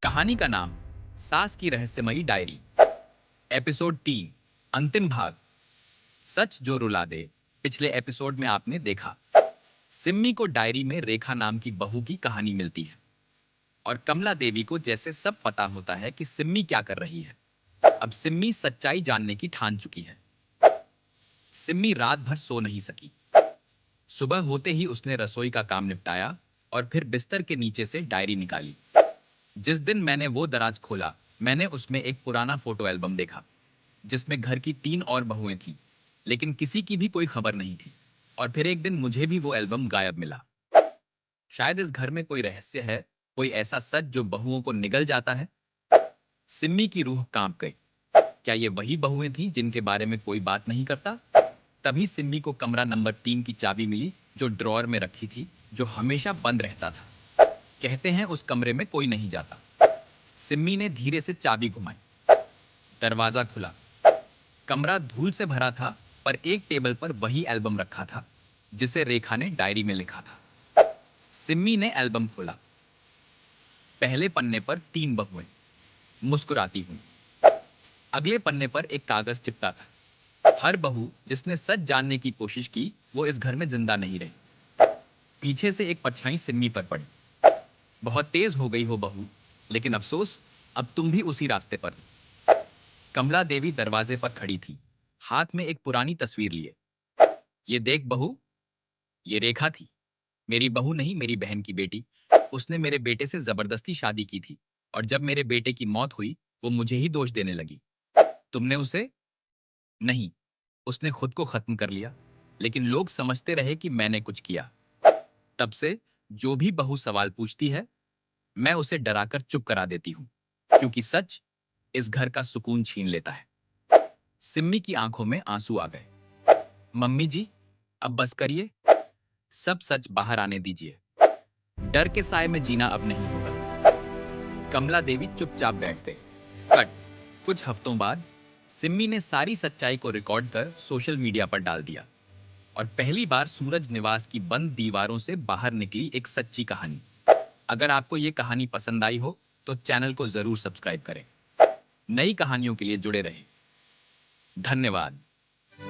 कहानी का नाम सास की रहस्यमयी डायरी। एपिसोड 3, अंतिम भाग। सच जो रुला दे। पिछले एपिसोड में आपने देखा, सिम्मी को डायरी में रेखा नाम की बहू की कहानी मिलती है और कमला देवी को जैसे सब पता होता है कि सिम्मी क्या कर रही है। अब सिम्मी सच्चाई जानने की ठान चुकी है। सिम्मी रात भर सो नहीं सकी। सुबह होते ही उसने रसोई का काम निपटाया और फिर बिस्तर के नीचे से डायरी निकाली। जिस दिन मैंने वो दराज खोला, मैंने उसमें एक पुराना फोटो एल्बम देखा जिसमें घर की 3 और बहुएं थीं, लेकिन किसी की भी कोई खबर नहीं थी। और फिर एक दिन मुझे भी वो एल्बम गायब मिला। शायद इस घर में कोई रहस्य है, कोई ऐसा सच जो बहुओं को निगल जाता है। सिम्मी की रूह कांप गई। क्या ये वही बहुएं थीं जिनके बारे में कोई बात नहीं करता? तभी सिम्मी को कमरा नंबर 3 की चाबी मिली, जो ड्रॉअर में रखी थी, जो हमेशा बंद रहता था। कहते हैं उस कमरे में कोई नहीं जाता। सिम्मी ने धीरे से चाबी घुमाई। दरवाजा खुला। कमरा धूल से भरा था, पर एक टेबल पर वही एल्बम रखा था जिसे रेखा ने डायरी में लिखा था। सिम्मी ने एल्बम खोला। पहले पन्ने पर 3 बहुएं मुस्कुराती हुई। अगले पन्ने पर एक कागज चिपका था। हर बहू जिसने सच जानने की कोशिश की, वो इस घर में जिंदा नहीं रही। पीछे से एक परछाई सिम्मी पर पड़ी। बहुत तेज हो गई हो बहू, लेकिन अफसोस, अब तुम भी उसी रास्ते पर। कमला देवी दरवाजे पर खड़ी थी, हाथ में एक पुरानी तस्वीर लिए। ये देख बहू, ये रेखा थी। मेरी बहू नहीं, मेरी बहन की बेटी। उसने मेरे बेटे से जबरदस्ती शादी की थी और जब मेरे बेटे की मौत हुई, वो मुझे ही दोष देने लगी। तुमने उसे? नहीं, उसने खुद को खत्म कर लिया, लेकिन लोग समझते रहे कि मैंने कुछ किया। तब से जो भी बहू सवाल पूछती है, मैं उसे डराकर चुप करा देती हूँ, क्योंकि सच इस घर का सुकून छीन लेता है। सिम्मी की आंखों में आंसू आ गए। मम्मी जी, अब बस करिए, सब सच बाहर आने दीजिए। डर के साए में जीना अब नहीं होगा। कमला देवी चुपचाप बैठ गई। कट। कुछ हफ्तों बाद सिम्मी ने सारी सच्चाई को रिकॉर्ड कर सोशल मीडिया पर डाल दिया और पहली बार सूरज निवास की बंद दीवारों से बाहर निकली एक सच्ची कहानी। अगर आपको ये कहानी पसंद आई हो तो चैनल को जरूर सब्सक्राइब करें। नई कहानियों के लिए जुड़े रहें। धन्यवाद।